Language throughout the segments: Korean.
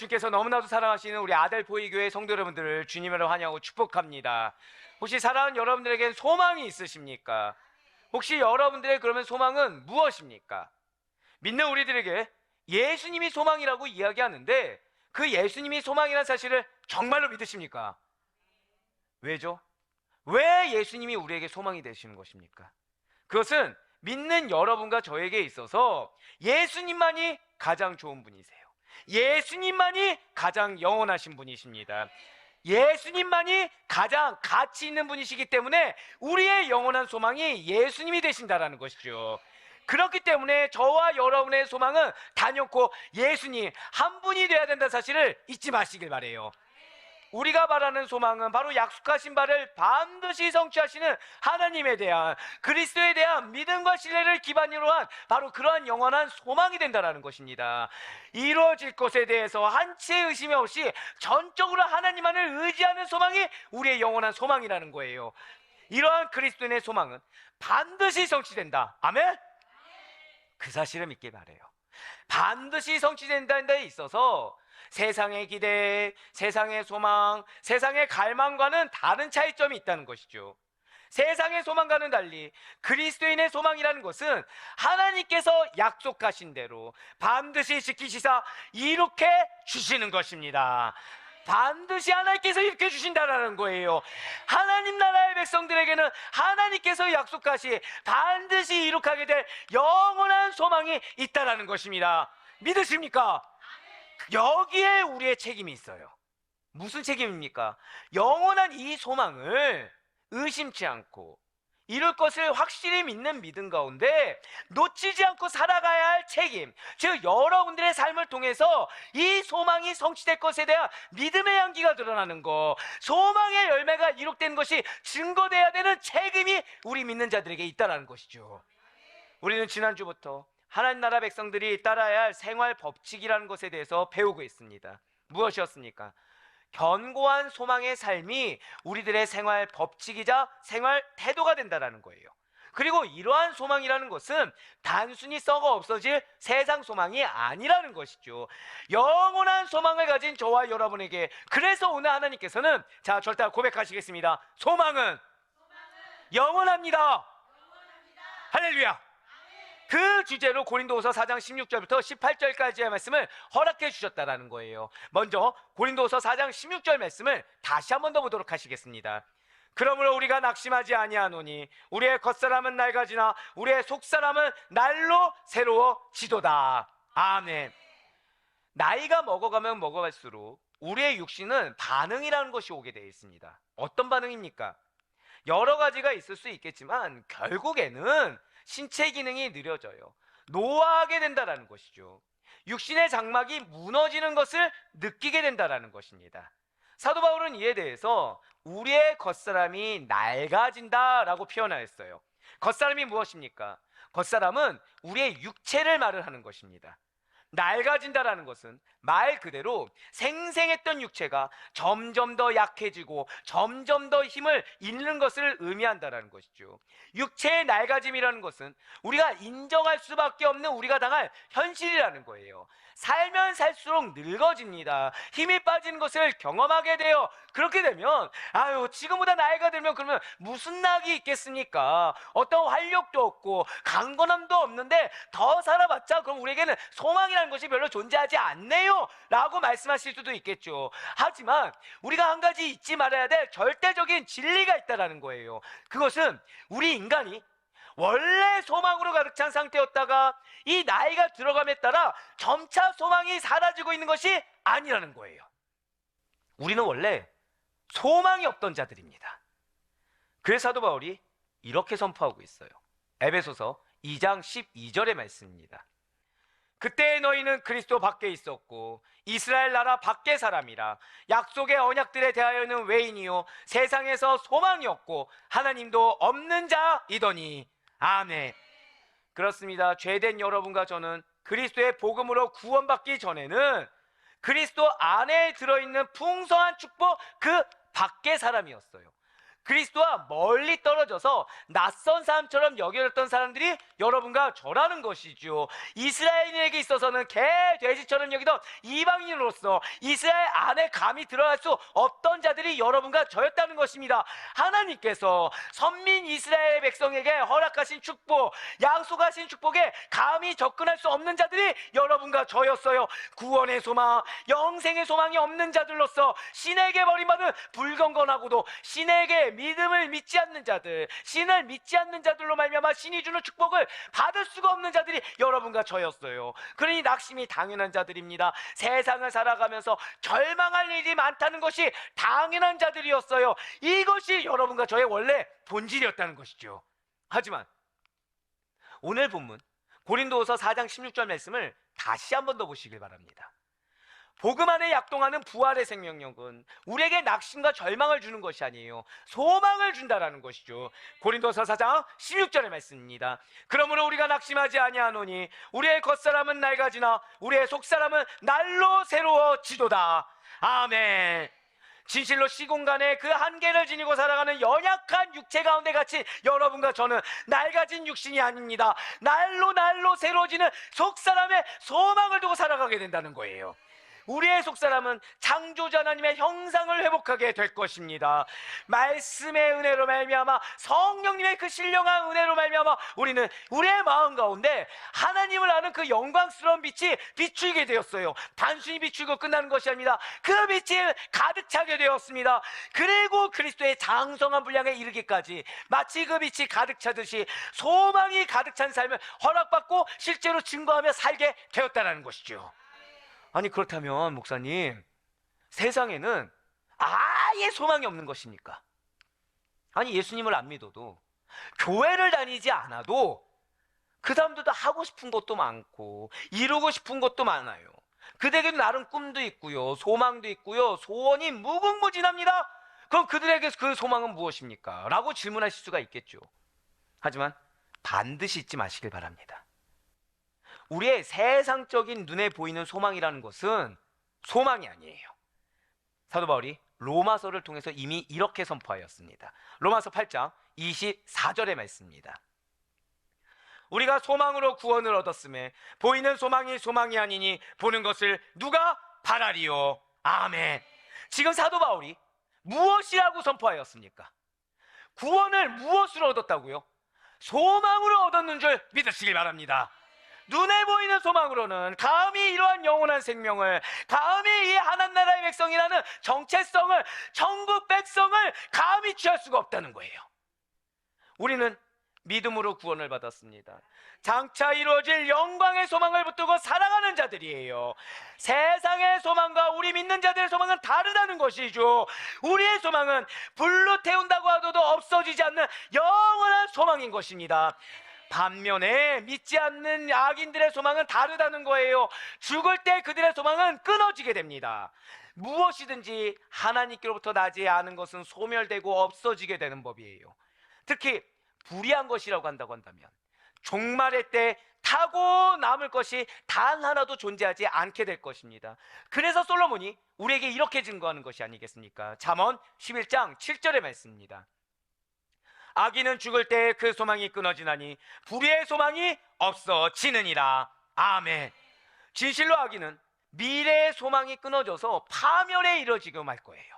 주님께서 너무나도 사랑하시는 우리 아델포이교회 성도 여러분들을 주님으로 환영하고 축복합니다. 혹시 사랑하는 여러분들에겐 소망이 있으십니까? 혹시 여러분들의 그러면 소망은 무엇입니까? 믿는 우리들에게 예수님이 소망이라고 이야기하는데 그 예수님이 소망이라는 사실을 정말로 믿으십니까? 왜죠? 왜 예수님이 우리에게 소망이 되시는 것입니까? 그것은 믿는 여러분과 저에게 있어서 예수님만이 가장 좋은 분이세요. 예수님만이 가장 영원하신 분이십니다. 예수님만이 가장 가치 있는 분이시기 때문에 우리의 영원한 소망이 예수님이 되신다라는 것이죠. 그렇기 때문에 저와 여러분의 소망은 단연코 예수님 한 분이 되어야 된다는 사실을 잊지 마시길 바라요. 우리가 바라는 소망은 바로 약속하신 바를 반드시 성취하시는 하나님에 대한, 그리스도에 대한 믿음과 신뢰를 기반으로 한 바로 그러한 영원한 소망이 된다는 것입니다. 이루어질 것에 대해서 한치의 의심이 없이 전적으로 하나님만을 의지하는 소망이 우리의 영원한 소망이라는 거예요. 이러한 그리스도인의 소망은 반드시 성취된다. 아멘? 그 사실을 믿길 바라요. 반드시 성취된다는 데 있어서 세상의 기대, 세상의 소망, 세상의 갈망과는 다른 차이점이 있다는 것이죠. 세상의 소망과는 달리 그리스도인의 소망이라는 것은 하나님께서 약속하신 대로 반드시 지키시사 이룩해 주시는 것입니다. 반드시 하나님께서 이룩해 주신다는 거예요. 하나님 나라의 백성들에게는 하나님께서 약속하시 반드시 이룩하게 될 영원한 소망이 있다는 것입니다. 믿으십니까? 여기에 우리의 책임이 있어요. 무슨 책임입니까? 영원한 이 소망을 의심치 않고 이룰 것을 확실히 믿는 믿음 가운데 놓치지 않고 살아가야 할 책임, 즉 여러분들의 삶을 통해서 이 소망이 성취될 것에 대한 믿음의 향기가 드러나는 것, 소망의 열매가 이룩되는 것이 증거돼야 되는 책임이 우리 믿는 자들에게 있다는 것이죠. 우리는 지난주부터 하나님 나라 백성들이 따라야 할 생활 법칙이라는 것에 대해서 배우고 있습니다. 무엇이었습니까? 견고한 소망의 삶이 우리들의 생활 법칙이자 생활 태도가 된다는 거예요. 그리고 이러한 소망이라는 것은 단순히 썩어 없어질 세상 소망이 아니라는 것이죠. 영원한 소망을 가진 저와 여러분에게, 그래서 오늘 하나님께서는 자, 절대 고백하시겠습니다. 소망은 영원합니다. 할렐루야. 그 주제로 고린도후서 4장 16절부터 18절까지의 말씀을 허락해 주셨다라는 거예요. 먼저 고린도후서 4장 16절 말씀을 다시 한 번 더 보도록 하시겠습니다. 그러므로 우리가 낙심하지 아니하노니 우리의 겉사람은 낡아지나 우리의 속사람은 날로 새로워지도다. 아멘. 나이가 먹어가면 먹어갈수록 우리의 육신은 반응이라는 것이 오게 되어 있습니다. 어떤 반응입니까? 여러 가지가 있을 수 있겠지만 결국에는 신체 기능이 느려져요. 노화하게 된다는 것이죠. 육신의 장막이 무너지는 것을 느끼게 된다는 것입니다. 사도 바울은 이에 대해서 우리의 겉사람이 낡아진다라고 표현하였어요. 겉사람이 무엇입니까? 겉사람은 우리의 육체를 말을 하는 것입니다. 낡아진다라는 것은 말 그대로 생생했던 육체가 점점 더 약해지고 점점 더 힘을 잃는 것을 의미한다는 것이죠. 육체의 낡아짐이라는 것은 우리가 인정할 수밖에 없는 우리가 당할 현실이라는 거예요. 살면 살수록 늙어집니다. 힘이 빠지는 것을 경험하게 돼요. 그렇게 되면 지금보다 나이가 들면 그러면 무슨 낙이 있겠습니까? 어떤 활력도 없고 강건함도 없는데 더 살아봤자 그럼 우리에게는 소망이라는 것이 별로 존재하지 않네요 라고 말씀하실 수도 있겠죠. 하지만 우리가 한 가지 잊지 말아야 될 절대적인 진리가 있다는 거예요. 그것은 우리 인간이 원래 소망으로 가득 찬 상태였다가 이 나이가 들어감에 따라 점차 소망이 사라지고 있는 것이 아니라는 거예요. 우리는 원래 소망이 없던 자들입니다. 그래서 사도 바울이 이렇게 선포하고 있어요. 에베소서 2장 12절의 말씀입니다. 그때 너희는 그리스도 밖에 있었고 이스라엘 나라 밖의 사람이라 약속의 언약들에 대하여는 외인이요 세상에서 소망이 없고 하나님도 없는 자이더니. 아멘. 그렇습니다. 죄된 여러분과 저는 그리스도의 복음으로 구원받기 전에는 그리스도 안에 들어있는 풍성한 축복 그 밖의 사람이었어요. 그리스도와 멀리 떨어져서 낯선 사람처럼 여겨졌던 사람들이 여러분과 저라는 것이죠. 이스라엘인에게 있어서는 개, 돼지처럼 여기던 이방인으로서 이스라엘 안에 감히 들어갈 수 없던 자들이 여러분과 저였다는 것입니다. 하나님께서 선민 이스라엘 백성에게 허락하신 축복, 약속하신 축복에 감히 접근할 수 없는 자들이 여러분과 저였어요. 구원의 소망, 영생의 소망이 없는 자들로서 신에게 버림받은 불경건하고도 신에게 믿음을 믿지 않는 자들, 신을 믿지 않는 자들로 말미암아 신이 주는 축복을 받을 수가 없는 자들이 여러분과 저였어요. 그러니 낙심이 당연한 자들입니다. 세상을 살아가면서 절망할 일이 많다는 것이 당연한 자들이었어요. 이것이 여러분과 저의 원래 본질이었다는 것이죠. 하지만 오늘 본문 고린도후서 4장 16절 말씀을 다시 한 번 더 보시길 바랍니다. 복음 안에 약동하는 부활의 생명력은 우리에게 낙심과 절망을 주는 것이 아니에요. 소망을 준다라는 것이죠. 고린도서 4장 16절의 말씀입니다. 그러므로 우리가 낙심하지 아니하노니 우리의 겉사람은 낡아지나 우리의 속사람은 날로 새로워지도다. 아멘. 진실로 시공간에 그 한계를 지니고 살아가는 연약한 육체 가운데 갇힌 여러분과 저는 낡아진 육신이 아닙니다. 날로 새로워지는 속사람의 소망을 두고 살아가게 된다는 거예요. 우리의 속사람은 창조자 하나님의 형상을 회복하게 될 것입니다. 말씀의 은혜로 말미암아, 성령님의 그 신령한 은혜로 말미암아 우리는 우리의 마음 가운데 하나님을 아는 그 영광스러운 빛이 비추게 되었어요. 단순히 비추고 끝나는 것이 아닙니다. 그 빛이 가득 차게 되었습니다. 그리고 그리스도의 장성한 분량에 이르기까지 마치 그 빛이 가득 차듯이 소망이 가득 찬 삶을 허락받고 실제로 증거하며 살게 되었다는 것이죠. 아니, 그렇다면 목사님, 세상에는 아예 소망이 없는 것입니까? 아니, 예수님을 안 믿어도, 교회를 다니지 않아도 그 사람들도 하고 싶은 것도 많고 이루고 싶은 것도 많아요. 그들에게도 나름 꿈도 있고요, 소망도 있고요, 소원이 무궁무진합니다. 그럼 그들에게 그 소망은 무엇입니까? 라고 질문하실 수가 있겠죠. 하지만 반드시 잊지 마시길 바랍니다. 우리의 세상적인 눈에 보이는 소망이라는 것은 소망이 아니에요. 사도 바울이 로마서를 통해서 이미 이렇게 선포하였습니다. 로마서 8장 24절의 말씀입니다. 우리가 소망으로 구원을 얻었음에 보이는 소망이 소망이 아니니 보는 것을 누가 바라리요. 아멘. 지금 사도 바울이 무엇이라고 선포하였습니까? 구원을 무엇으로 얻었다고요? 소망으로 얻었는 줄 믿으시길 바랍니다. 눈에 보이는 소망으로는 감히 이러한 영원한 생명을, 감히 이 하나님 나라의 백성이라는 정체성을, 천국 백성을 감히 취할 수가 없다는 거예요. 우리는 믿음으로 구원을 받았습니다. 장차 이루어질 영광의 소망을 붙들고 살아가는 자들이에요. 세상의 소망과 우리 믿는 자들의 소망은 다르다는 것이죠. 우리의 소망은 불로 태운다고 하더라도 없어지지 않는 영원한 소망인 것입니다. 반면에 믿지 않는 악인들의 소망은 다르다는 거예요. 죽을 때 그들의 소망은 끊어지게 됩니다. 무엇이든지 하나님께로부터 나지 않은 것은 소멸되고 없어지게 되는 법이에요. 특히 불의한 것이라고 한다면 종말의 때 타고 남을 것이 단 하나도 존재하지 않게 될 것입니다. 그래서 솔로몬이 우리에게 이렇게 증거하는 것이 아니겠습니까? 잠언 11장 7절의 말씀입니다. 악인은 죽을 때 그 소망이 끊어지나니 불의의 소망이 없어지느니라. 아멘. 진실로 악인은 미래의 소망이 끊어져서 파멸에 이르지고 말 거예요.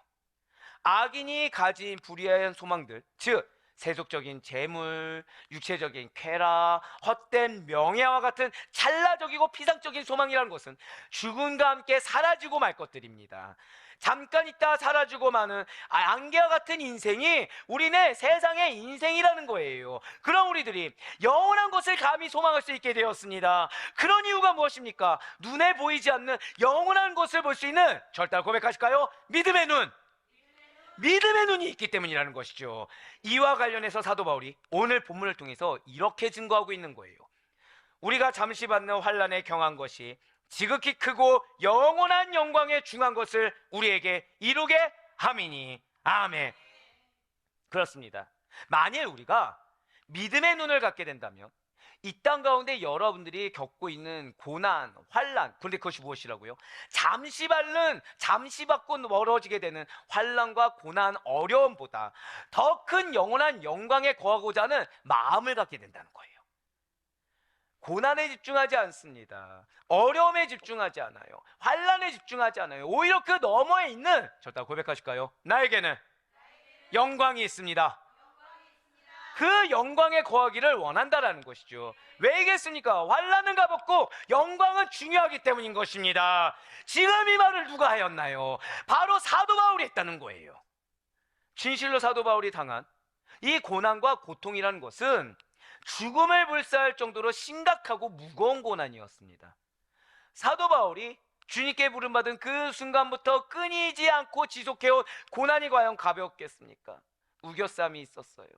악인이 가진 불의한 소망들, 즉 세속적인 재물, 육체적인 쾌락, 헛된 명예와 같은 찰나적이고 피상적인 소망이라는 것은 죽음과 함께 사라지고 말 것들입니다. 잠깐 있다 사라지고 마는 안개와 같은 인생이 우리네 세상의 인생이라는 거예요. 그럼 우리들이 영원한 것을 감히 소망할 수 있게 되었습니다. 그런 이유가 무엇입니까? 눈에 보이지 않는 영원한 것을 볼 수 있는, 절대 고백하실까요? 믿음의 눈. 믿음의 눈이 있기 때문이라는 것이죠. 이와 관련해서 사도 바울이 오늘 본문을 통해서 이렇게 증거하고 있는 거예요. 우리가 잠시 받는 환난에 경한 것이 지극히 크고 영원한 영광에 중한 것을 우리에게 이루게 함이니. 아멘. 그렇습니다. 만일 우리가 믿음의 눈을 갖게 된다면 이 땅 가운데 여러분들이 겪고 있는 고난, 환난, 그런데 그것이 무엇이라고요? 잠시 받고 멀어지게 되는 환난과 고난, 어려움보다 더 큰 영원한 영광에 거하고자 하는 마음을 갖게 된다는 거예요. 고난에 집중하지 않습니다. 어려움에 집중하지 않아요. 환난에 집중하지 않아요. 오히려 그 너머에 있는, 저다 고백하실까요? 나에게는 영광이 있습니다. 그 영광에 거하기를 원한다라는 것이죠. 왜 얘기했습니까? 환난은 가볍고 영광은 중요하기 때문인 것입니다. 지금 이 말을 누가 하였나요? 바로 사도 바울이 했다는 거예요. 진실로 사도 바울이 당한 이 고난과 고통이라는 것은 죽음을 불사할 정도로 심각하고 무거운 고난이었습니다. 사도 바울이 주님께 부름받은 그 순간부터 끊이지 않고 지속해온 고난이 과연 가볍겠습니까? 우겨쌈이 있었어요.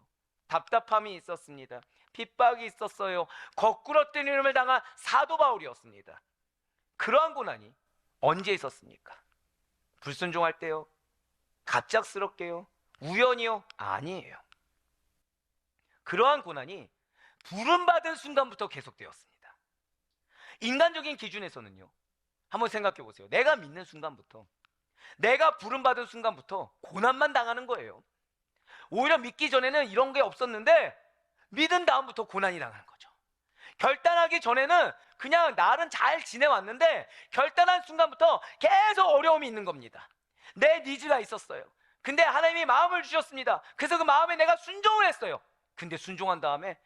답답함이 있었습니다. 핍박이 있었어요. 거꾸로 뜨림을 당한 사도 바울이었습니다. 그러한 고난이 언제 있었습니까? 불순종할 때요? 갑작스럽게요? 우연히요? 아니에요. 그러한 고난이 부름받은 순간부터 계속되었습니다. 인간적인 기준에서는요, 한번 생각해 보세요. 내가 믿는 순간부터, 내가 부름받은 순간부터 고난만 당하는 거예요. 오히려 믿기 전에는 이런 게 없었는데 믿은 다음부터 고난이 당하는 거죠. 결단하기 전에는 그냥 날은 잘 지내왔는데 결단한 순간부터 계속 어려움이 있는 겁니다. 내 니즈가 있었어요. 근데 하나님이 마음을 주셨습니다. 그래서 그 마음에 내가 순종을 했어요. 근데 순종한 다음에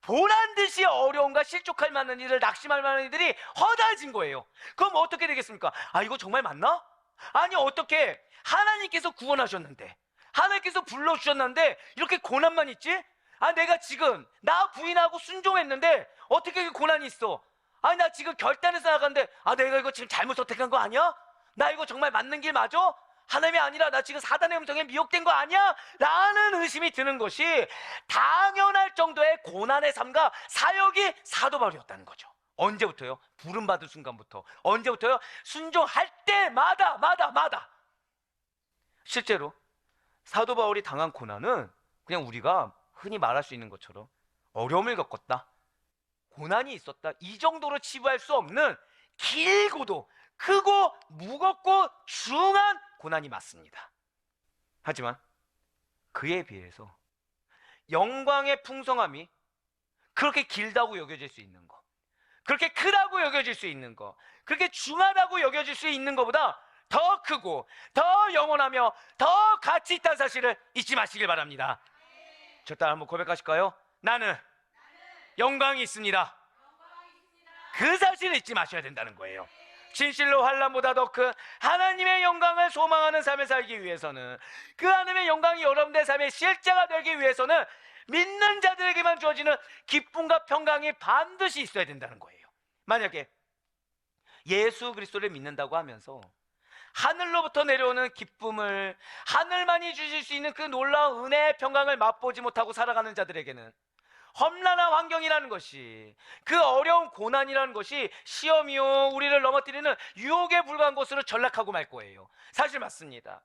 보란듯이 어려움과 실족할 만한 일을, 낙심할 만한 일들이 허다해진 거예요. 그럼 어떻게 되겠습니까? 아, 이거 정말 맞나? 아니, 어떻게 하나님께서 구원하셨는데, 하나님께서 불러주셨는데 이렇게 고난만 있지? 아, 내가 지금 나 부인하고 순종했는데 어떻게 고난이 있어? 아니, 나 지금 결단해서 나갔는데, 아, 내가 이거 지금 잘못 선택한 거 아니야? 나 이거 정말 맞는 길 맞아? 하나님이 아니라 나 지금 사단의 음성에 미혹된 거 아니야? 라는 의심이 드는 것이 당연할 정도의 고난의 삶과 사역이 사도 바울이었다는 거죠. 언제부터요? 부름받은 순간부터. 언제부터요? 순종할 때마다. 실제로 사도 바울이 당한 고난은 그냥 우리가 흔히 말할 수 있는 것처럼 어려움을 겪었다, 고난이 있었다, 이 정도로 치부할 수 없는 길고도 크고 무겁고 중한 고난이 맞습니다. 하지만 그에 비해서 영광의 풍성함이 그렇게 길다고 여겨질 수 있는 것, 그렇게 크다고 여겨질 수 있는 것, 그렇게 중하다고 여겨질 수 있는 것보다 더 크고 더 영원하며 더 가치 있다는 사실을 잊지 마시길 바랍니다. 저 따라 한번 고백하실까요? 나는 영광이 있습니다. 그 사실을 잊지 마셔야 된다는 거예요. 진실로 환난보다 더 큰 하나님의 영광을 소망하는 삶을 살기 위해서는, 그 하나님의 영광이 여러분들의 삶의 실제가 되기 위해서는 믿는 자들에게만 주어지는 기쁨과 평강이 반드시 있어야 된다는 거예요. 만약에 예수 그리스도를 믿는다고 하면서 하늘로부터 내려오는 기쁨을, 하늘만이 주실 수 있는 그 놀라운 은혜의 평강을 맛보지 못하고 살아가는 자들에게는 험난한 환경이라는 것이, 그 어려운 고난이라는 것이 시험이요, 우리를 넘어뜨리는 유혹에 불과한 것으로 전락하고 말 거예요. 사실 맞습니다.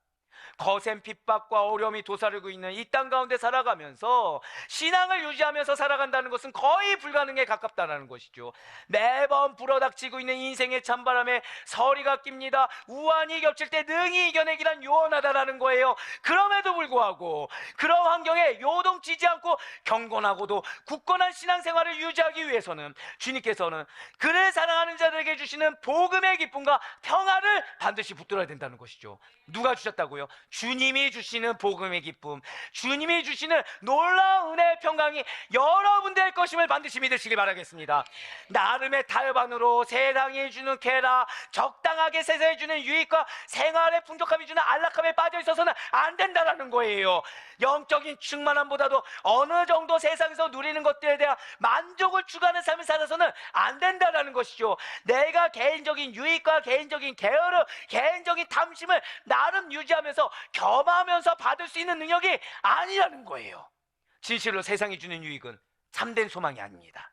거센 핍박과 어려움이 도사리고 있는 이 땅 가운데 살아가면서 신앙을 유지하면서 살아간다는 것은 거의 불가능에 가깝다는 것이죠. 매번 불어닥치고 있는 인생의 찬바람에 서리가 낍니다. 우환이 겹칠 때 능히 이겨내기란 요원하다라는 거예요. 그럼에도 불구하고 그런 환경에 요동치지 않고 경건하고도 굳건한 신앙생활을 유지하기 위해서는 주님께서는 그를 사랑하는 자들에게 주시는 복음의 기쁨과 평화를 반드시 붙들어야 된다는 것이죠. 누가 주셨다고요? 주님이 주시는 복음의 기쁨, 주님이 주시는 놀라운 은혜의 평강이 여러분들의 것임을 반드시 믿으시기 바라겠습니다. 나름의 타협안으로 세상이 주는 쾌락, 적당하게 세상이 주는 유익과 생활의 풍족함이 주는 안락함에 빠져 있어서는 안 된다는 거예요. 영적인 충만함보다도 어느 정도 세상에서 누리는 것들에 대한 만족을 추구하는 삶을 살아서는 안 된다는 것이죠. 내가 개인적인 유익과 개인적인 게으름, 개인적인 탐심을 나름 유지하면서 겸하면서 받을 수 있는 능력이 아니라는 거예요. 진실로 세상이 주는 유익은 참된 소망이 아닙니다.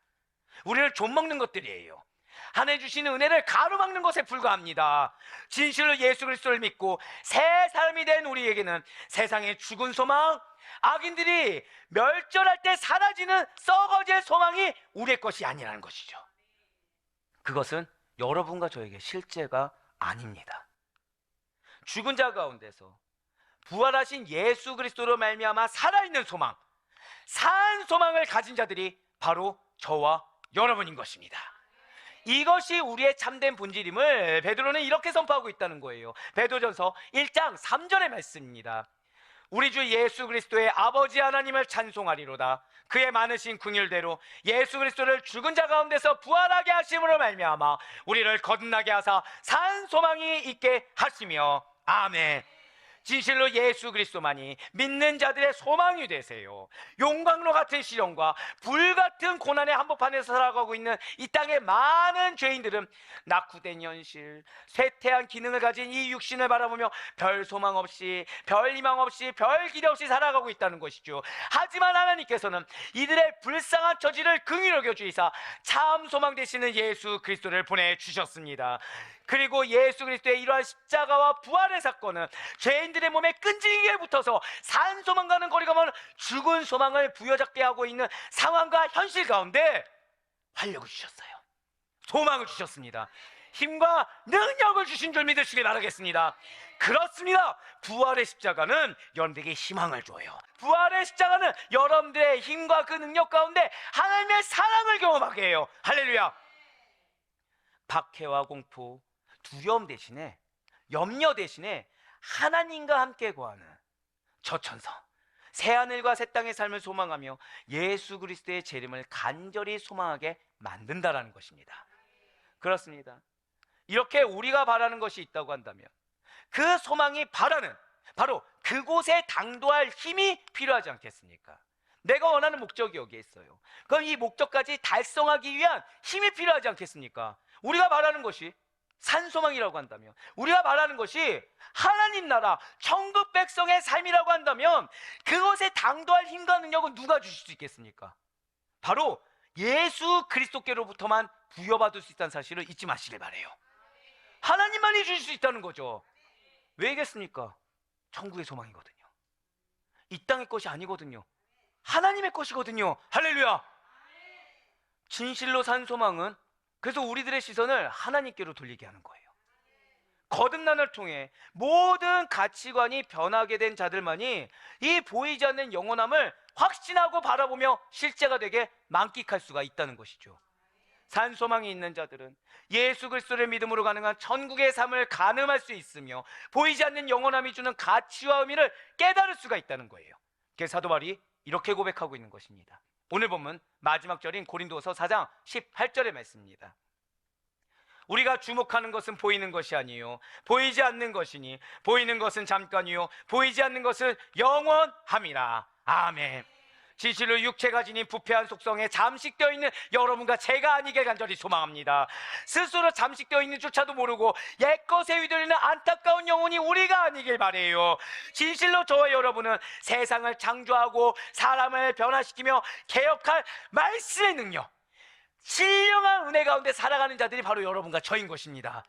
우리를 좀먹는 것들이에요. 하나님 주시는 은혜를 가로막는 것에 불과합니다. 진실로 예수 그리스도를 믿고 새 삶이 된 우리에게는 세상의 죽은 소망, 악인들이 멸절할 때 사라지는 썩어질 소망이 우리의 것이 아니라는 것이죠. 그것은 여러분과 저에게 실제가 아닙니다. 죽은 자 가운데서 부활하신 예수 그리스도로 말미암아 살아있는 소망, 산 소망을 가진 자들이 바로 저와 여러분인 것입니다. 이것이 우리의 참된 본질임을 베드로는 이렇게 선포하고 있다는 거예요. 베드로전서 1장 3절의 말씀입니다. 우리 주 예수 그리스도의 아버지 하나님을 찬송하리로다. 그의 많으신 긍휼대로 예수 그리스도를 죽은 자 가운데서 부활하게 하심으로 말미암아 우리를 거듭나게 하사 산 소망이 있게 하시며 아멘. 진실로 예수 그리스도만이 믿는 자들의 소망이 되세요. 용광로 같은 시련과 불같은 고난의 한복판에서 살아가고 있는 이 땅의 많은 죄인들은 낙후된 현실, 쇠퇴한 기능을 가진 이 육신을 바라보며 별 소망 없이, 별 희망 없이, 별 기대 없이 살아가고 있다는 것이죠. 하지만 하나님께서는 이들의 불쌍한 처지를 긍휼히 여겨주시사 참 소망 되시는 예수 그리스도를 보내주셨습니다. 그리고 예수 그리스도의 이러한 십자가와 부활의 사건은 죄인들의 몸에 끈질기게 붙어서 산 소망과는 거리가 먼 죽은 소망을 부여잡게 하고 있는 상황과 현실 가운데 활력을 주셨어요. 소망을 주셨습니다. 힘과 능력을 주신 줄 믿으시기 바라겠습니다. 그렇습니다. 부활의 십자가는 여러분들에게 희망을 줘요. 부활의 십자가는 여러분들의 힘과 그 능력 가운데 하나님의 사랑을 경험하게 해요. 할렐루야. 박해와 공포, 두려움 대신에, 염려 대신에 하나님과 함께 거하는 저천성, 새하늘과 새 땅의 삶을 소망하며 예수 그리스도의 재림을 간절히 소망하게 만든다라는 것입니다. 그렇습니다. 이렇게 우리가 바라는 것이 있다고 한다면 그 소망이 바라는 바로 그곳에 당도할 힘이 필요하지 않겠습니까? 내가 원하는 목적이 여기에 있어요. 그럼 이 목적까지 달성하기 위한 힘이 필요하지 않겠습니까? 우리가 바라는 것이 산소망이라고 한다면, 우리가 말하는 것이 하나님 나라 천국 백성의 삶이라고 한다면 그것에 당도할 힘과 능력은 누가 주실 수 있겠습니까? 바로 예수 그리스도께로부터만 부여받을 수 있다는 사실을 잊지 마시길 바라요. 하나님만이 주실 수 있다는 거죠. 왜겠습니까? 천국의 소망이거든요. 이 땅의 것이 아니거든요. 하나님의 것이거든요. 할렐루야. 진실로 산 소망은 그래서 우리들의 시선을 하나님께로 돌리게 하는 거예요. 거듭난을 통해 모든 가치관이 변하게 된 자들만이 이 보이지 않는 영원함을 확신하고 바라보며 실제가 되게 만끽할 수가 있다는 것이죠. 산소망이 있는 자들은 예수 그리스도를 믿음으로 가능한 천국의 삶을 가늠할 수 있으며 보이지 않는 영원함이 주는 가치와 의미를 깨달을 수가 있다는 거예요. 그래서 사도 바울이 이렇게 고백하고 있는 것입니다. 오늘 보면 마지막 절인 고린도서 4장 18절의 말씀입니다. 우리가 주목하는 것은 보이는 것이 아니요 보이지 않는 것이니 보이는 것은 잠깐이요 보이지 않는 것은 영원함이라. 아멘. 진실로 육체가 지닌 부패한 속성에 잠식되어 있는 여러분과 제가 아니길 간절히 소망합니다. 스스로 잠식되어 있는 줄차도 모르고 옛것에 휘둘리는 안타까운 영혼이 우리가 아니길 바래요. 진실로 저와 여러분은 세상을 창조하고 사람을 변화시키며 개혁할 말씀의 능력, 신령한 은혜 가운데 살아가는 자들이 바로 여러분과 저인 것입니다.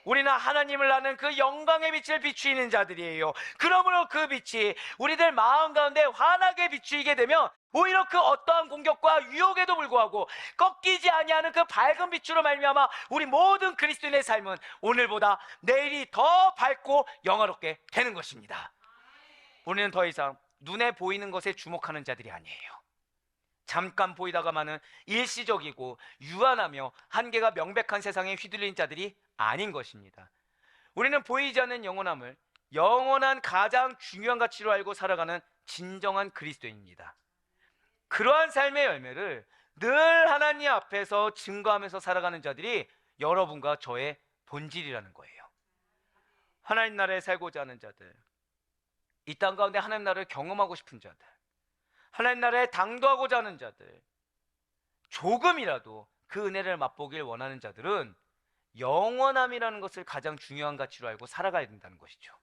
우리는 하나님을 아는 그 영광의 빛을 비추이는 자들이에요. 그러므로 그 빛이 우리들 마음 가운데 환하게 비추이게 되면 오히려 그 어떠한 공격과 유혹에도 불구하고 꺾이지 아니하는 그 밝은 빛으로 말미암아 우리 모든 그리스도인의 삶은 오늘보다 내일이 더 밝고 영화롭게 되는 것입니다. 우리는 더 이상 눈에 보이는 것에 주목하는 자들이 아니에요. 잠깐 보이다가 마는 일시적이고 유한하며 한계가 명백한 세상에 휘둘린 자들이 아닌 것입니다. 우리는 보이지 않는 영원함을 영원한 가장 중요한 가치로 알고 살아가는 진정한 그리스도인입니다. 그러한 삶의 열매를 늘 하나님 앞에서 증거하면서 살아가는 자들이 여러분과 저의 본질이라는 거예요. 하나님 나라에 살고자 하는 자들, 이 땅 가운데 하나님 나라를 경험하고 싶은 자들, 하나님 나라에 당도하고자 하는 자들, 조금이라도 그 은혜를 맛보길 원하는 자들은 영원함이라는 것을 가장 중요한 가치로 알고 살아가야 된다는 것이죠.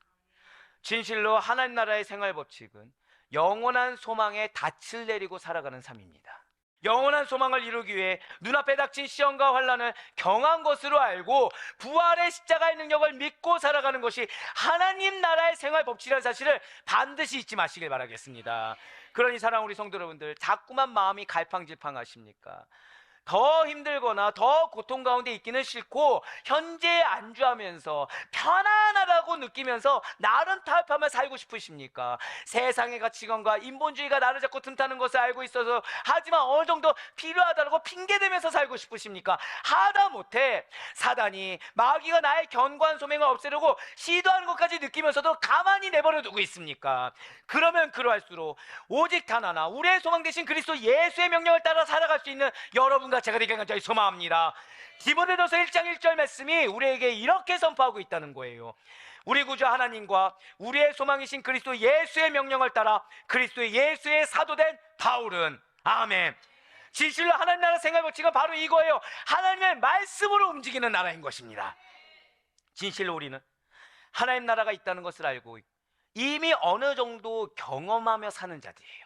진실로 하나님 나라의 생활 법칙은 영원한 소망에 닻을 내리고 살아가는 삶입니다. 영원한 소망을 이루기 위해 눈앞에 닥친 시험과 환난을 경한 것으로 알고 부활의 십자가의 능력을 믿고 살아가는 것이 하나님 나라의 생활 법칙이라는 사실을 반드시 잊지 마시길 바라겠습니다. 그러니 사랑하는 우리 성도 여러분들, 자꾸만 마음이 갈팡질팡하십니까? 더 힘들거나 더 고통 가운데 있기는 싫고 현재에 안주하면서 편안하다고 느끼면서 나름 타협하며 살고 싶으십니까? 세상의 가치관과 인본주의가 나를 자꾸 틈타는 것을 알고 있어서 하지만 어느 정도 필요하다고 핑계대면서 살고 싶으십니까? 하다못해 사단이, 마귀가 나의 견고한 소명을 없애려고 시도하는 것까지 느끼면서도 가만히 내버려 두고 있습니까? 그러면 그러할수록 오직 단 하나, 우리의 소망 되신 그리스도 예수의 명령을 따라 살아갈 수 있는 여러분과 제가 되길 간절히 소망합니다. 디모데전서 1장 1절 말씀이 우리에게 이렇게 선포하고 있다는 거예요. 우리 구주 하나님과 우리의 소망이신 그리스도 예수의 명령을 따라 그리스도 예수의 사도된 바울은, 아멘, 진실로 하나님 나라 생활 법칙은 바로 이거예요. 하나님의 말씀으로 움직이는 나라인 것입니다. 진실로 우리는 하나님 나라가 있다는 것을 알고 이미 어느 정도 경험하며 사는 자들이에요.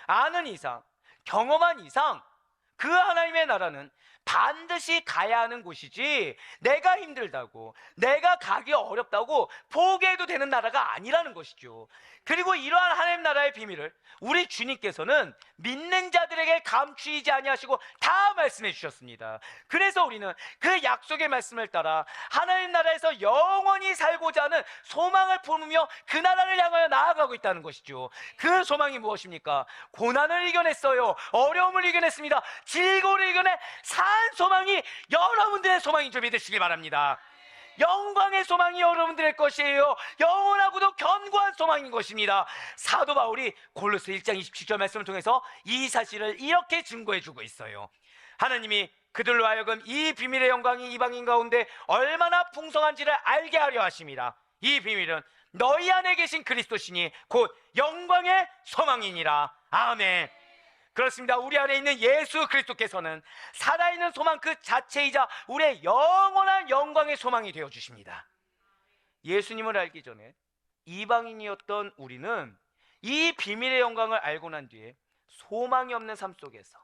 아는 이상, 경험한 이상 그 하나님의 나라는 반드시 가야 하는 곳이지, 내가 힘들다고, 내가 가기 어렵다고 포기해도 되는 나라가 아니라는 것이죠. 그리고 이러한 하나님 나라의 비밀을 우리 주님께서는 믿는 자들에게 감추이지 아니하시고 다 말씀해 주셨습니다. 그래서 우리는 그 약속의 말씀을 따라 하나님 나라에서 영원히 살고자 하는 소망을 품으며 그 나라를 향하여 나아가고 있다는 것이죠. 그 소망이 무엇입니까? 고난을 이겨냈어요. 어려움을 이겨냈습니다. 질고를 이겨내 산 소망이 여러분들의 소망인 줄 믿으시기 바랍니다. 영광의 소망이 여러분들의 것이에요. 영원하고도 견고한 소망인 것입니다. 사도 바울이 골로새 1장 27절 말씀을 통해서 이 사실을 이렇게 증거해 주고 있어요. 하나님이 그들로 하여금 이 비밀의 영광이 이방인 가운데 얼마나 풍성한지를 알게 하려 하심이라. 이 비밀은 너희 안에 계신 그리스도시니 곧 영광의 소망이니라. 아멘. 그렇습니다. 우리 안에 있는 예수 그리스도께서는 살아있는 소망 그 자체이자 우리의 영원한 영광의 소망이 되어주십니다. 예수님을 알기 전에 이방인이었던 우리는 이 비밀의 영광을 알고 난 뒤에 소망이 없는 삶 속에서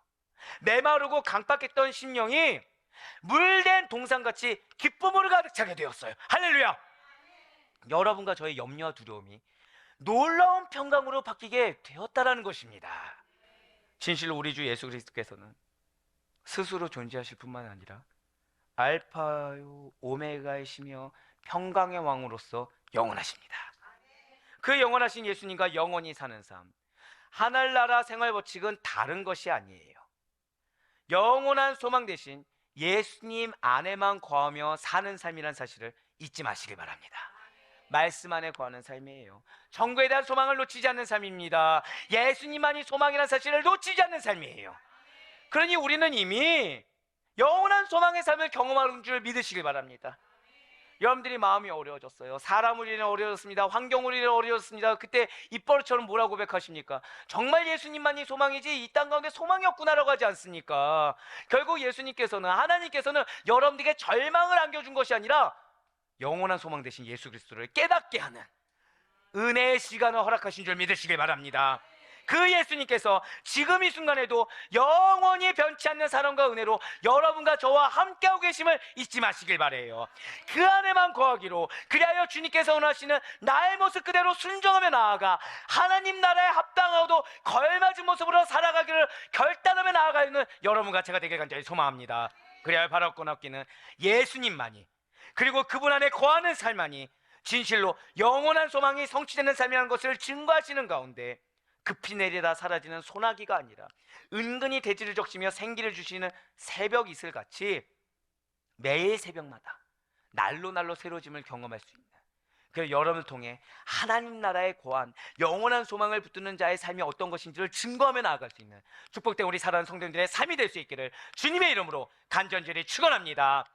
메마르고 강박했던 심령이 물된 동산같이 기쁨으로 가득 차게 되었어요. 할렐루야. 여러분과 저의 염려와 두려움이 놀라운 평강으로 바뀌게 되었다라는 것입니다. 진실로 우리 주 예수 그리스도께서는 스스로 존재하실 뿐만 아니라 알파요 오메가이시며 평강의 왕으로서 영원하십니다. 그 영원하신 예수님과 영원히 사는 삶, 하늘나라 생활 법칙은 다른 것이 아니에요. 영원한 소망 대신 예수님 안에만 거하며 사는 삶이란 사실을 잊지 마시길 바랍니다. 말씀 안에 거하는 삶이에요. 천국에 대한 소망을 놓치지 않는 삶입니다. 예수님만이 소망이라는 사실을 놓치지 않는 삶이에요. 그러니 우리는 이미 영원한 소망의 삶을 경험하는 줄 믿으시길 바랍니다. 여러분들이 마음이 어려워졌어요. 사람으로 인해 어려워졌습니다. 환경으로 인해 어려워졌습니다. 그때 입버릇처럼 뭐라고 고백하십니까? 정말 예수님만이 소망이지 이 땅 가운데 소망이 없구나라고 하지 않습니까? 결국 예수님께서는, 하나님께서는 여러분들에게 절망을 안겨준 것이 아니라 영원한 소망 되신 예수 그리스도를 깨닫게 하는 은혜의 시간을 허락하신 줄 믿으시길 바랍니다. 그 예수님께서 지금 이 순간에도 영원히 변치 않는 사랑과 은혜로 여러분과 저와 함께하고 계심을 잊지 마시길 바라요. 그 안에만 거하기로, 그리하여 주님께서 원하시는 나의 모습 그대로 순종하며 나아가 하나님 나라에 합당하고도 걸맞은 모습으로 살아가기를 결단하며 나아가는 여러분과 제가 되길 간절히 소망합니다. 그리하여 바라고 남기는 예수님만이, 그리고 그분 안에 거하는 삶만이 진실로 영원한 소망이 성취되는 삶이라는 것을 증거하시는 가운데 급히 내리다 사라지는 소나기가 아니라 은근히 대지를 적시며 생기를 주시는 새벽 이슬같이 매일 새벽마다 날로 새로짐을 경험할 수 있는, 그래서 여러분을 통해 하나님 나라에 거한 영원한 소망을 붙드는 자의 삶이 어떤 것인지를 증거하며 나아갈 수 있는 축복된 우리 사랑하는 성도님들의 삶이 될 수 있기를 주님의 이름으로 간절히 축원합니다.